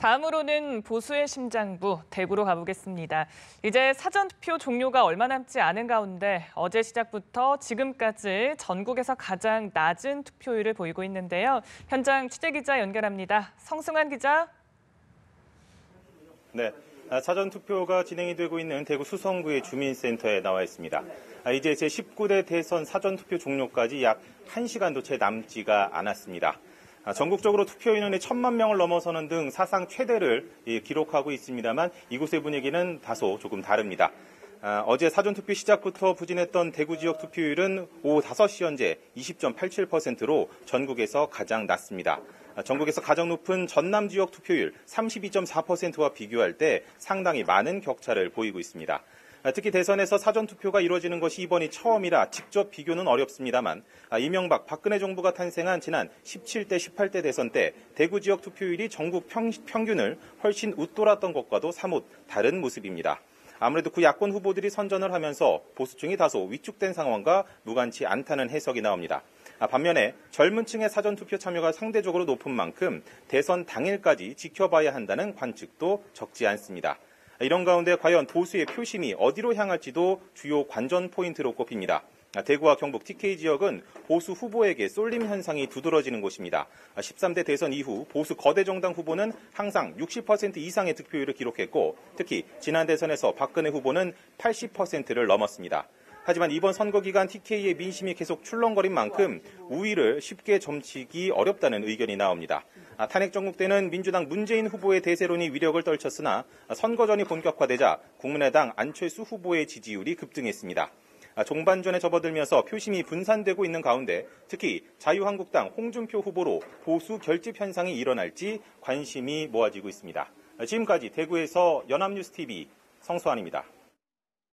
다음으로는 보수의 심장부, 대구로 가보겠습니다. 이제 사전투표 종료가 얼마 남지 않은 가운데 어제 시작부터 지금까지 전국에서 가장 낮은 투표율을 보이고 있는데요. 현장 취재기자 연결합니다. 성승환 기자. 네, 사전투표가 진행이 되고 있는 대구 수성구의 주민센터에 나와 있습니다. 이제 제19대 대선 사전투표 종료까지 약 1시간도 채 남지가 않았습니다. 전국적으로 투표 인원이 1,000만 명을 넘어서는 등 사상 최대를 기록하고 있습니다만 이곳의 분위기는 다소 조금 다릅니다. 어제 사전투표 시작부터 부진했던 대구 지역 투표율은 오후 5시 현재 20.87%로 전국에서 가장 낮습니다. 전국에서 가장 높은 전남 지역 투표율 32.4%와 비교할 때 상당히 많은 격차를 보이고 있습니다. 특히 대선에서 사전투표가 이루어지는 것이 이번이 처음이라 직접 비교는 어렵습니다만 이명박, 박근혜 정부가 탄생한 지난 17대, 18대 대선 때 대구 지역 투표율이 전국 평균을 훨씬 웃돌았던 것과도 사뭇 다른 모습입니다. 아무래도 그 야권 후보들이 선전을 하면서 보수층이 다소 위축된 상황과 무관치 않다는 해석이 나옵니다. 반면에 젊은 층의 사전투표 참여가 상대적으로 높은 만큼 대선 당일까지 지켜봐야 한다는 관측도 적지 않습니다. 이런 가운데 과연 보수의 표심이 어디로 향할지도 주요 관전 포인트로 꼽힙니다. 대구와 경북 TK 지역은 보수 후보에게 쏠림 현상이 두드러지는 곳입니다. 13대 대선 이후 보수 거대 정당 후보는 항상 60% 이상의 득표율을 기록했고 특히 지난 대선에서 박근혜 후보는 80%를 넘었습니다. 하지만 이번 선거 기간 TK의 민심이 계속 출렁거린 만큼 우위를 쉽게 점치기 어렵다는 의견이 나옵니다. 탄핵 정국 때는 민주당 문재인 후보의 대세론이 위력을 떨쳤으나 선거전이 본격화되자 국민의당 안철수 후보의 지지율이 급등했습니다. 종반전에 접어들면서 표심이 분산되고 있는 가운데 특히 자유한국당 홍준표 후보로 보수 결집 현상이 일어날지 관심이 모아지고 있습니다. 지금까지 대구에서 연합뉴스TV 성수환입니다.